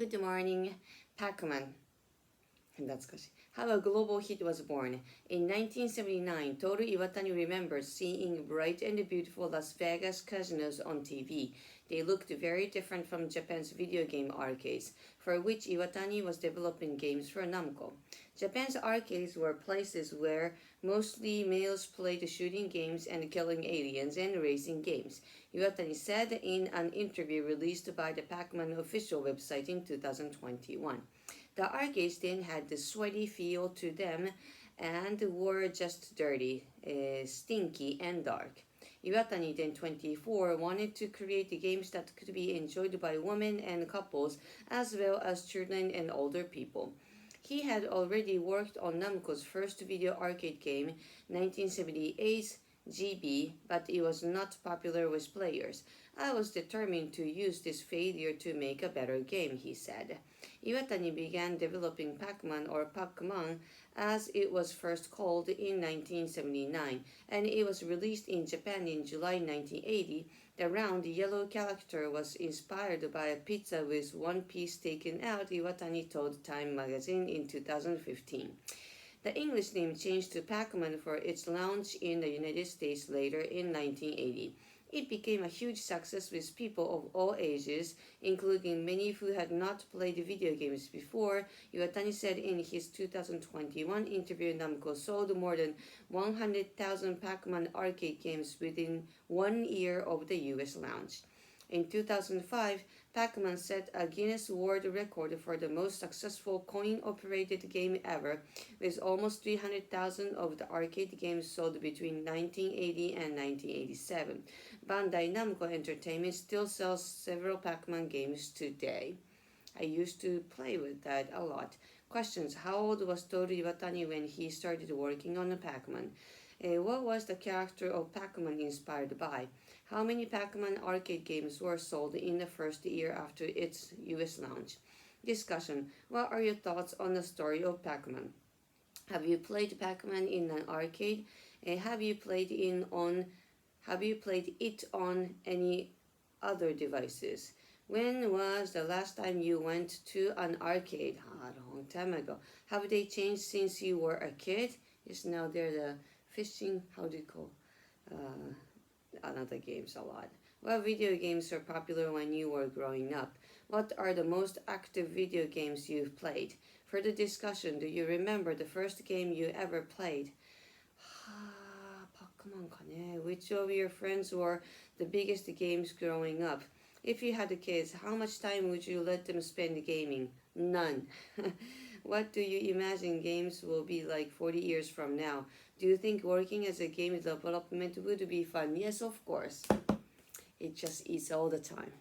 Good morning, Pac-Man. 懐かしい. How a global hit was born. In 1979, Toru Iwatani remembers seeing bright and beautiful Las Vegas casinos on TV. They looked very different from Japan's video game arcades, for which Iwatani was developing games for Namco. Japan's arcades were places where mostly males played shooting games and killing aliens and racing games, Iwatani said in an interview released by the Pac-Man official website in 2021. The arcades then had the sweaty feel to them and were just dirty, stinky, and dark. Iwatani, then 24, wanted to create games that could be enjoyed by women and couples as well as children and older people. He had already worked on Namco's first video arcade game, 1978's GB, but it was not popular with players. I was determined to use this failure to make a better game, he said. Iwatani began developing Pac-Man or Pac-Man as it was first called in 1979, and it was released in Japan in July 1980. The round yellow character was inspired by a pizza with one piece taken out, Iwatani told Time magazine in 2015. The English name changed to Pac-Man for its launch in the United States later in 1980. It became a huge success with people of all ages, including many who had not played video games before. Iwatani said in his 2021 interview, Namco sold more than 100,000 Pac-Man arcade games within 1 year of the US launch. In 2005, Pac-Man set a Guinness World Record for the most successful coin-operated game ever, with almost 300,000 of the arcade games sold between 1980 and 1987. Bandai Namco Entertainment still sells several Pac-Man games today. I used to play with that a lot. Questions: how old was Toru Iwatani when he started working on the Pac-Man? What was the character of Pac-Man inspired by? How many Pac-Man arcade games were sold in the first year after its US launch? Discussion: what are your thoughts on the story of Pac-Man? Have you played Pac-Man in an arcade? Have you played it on any other devices? When was the last time you went to an arcade? A long time ago. Have they changed since you were a kid? Yes, now they're the fishing, how do you call, another games a lot. What video games were popular when you were growing up? What are the most active video games you've played? For the discussion, do you remember the first game you ever played? Pac-Man かね. Which of your friends were the biggest games growing up? If you had kids, how much time would you let them spend gaming? None. What do you imagine games will be like 40 years from now? Do you think working as a game development would be fun? Yes, of course. It just is all the time.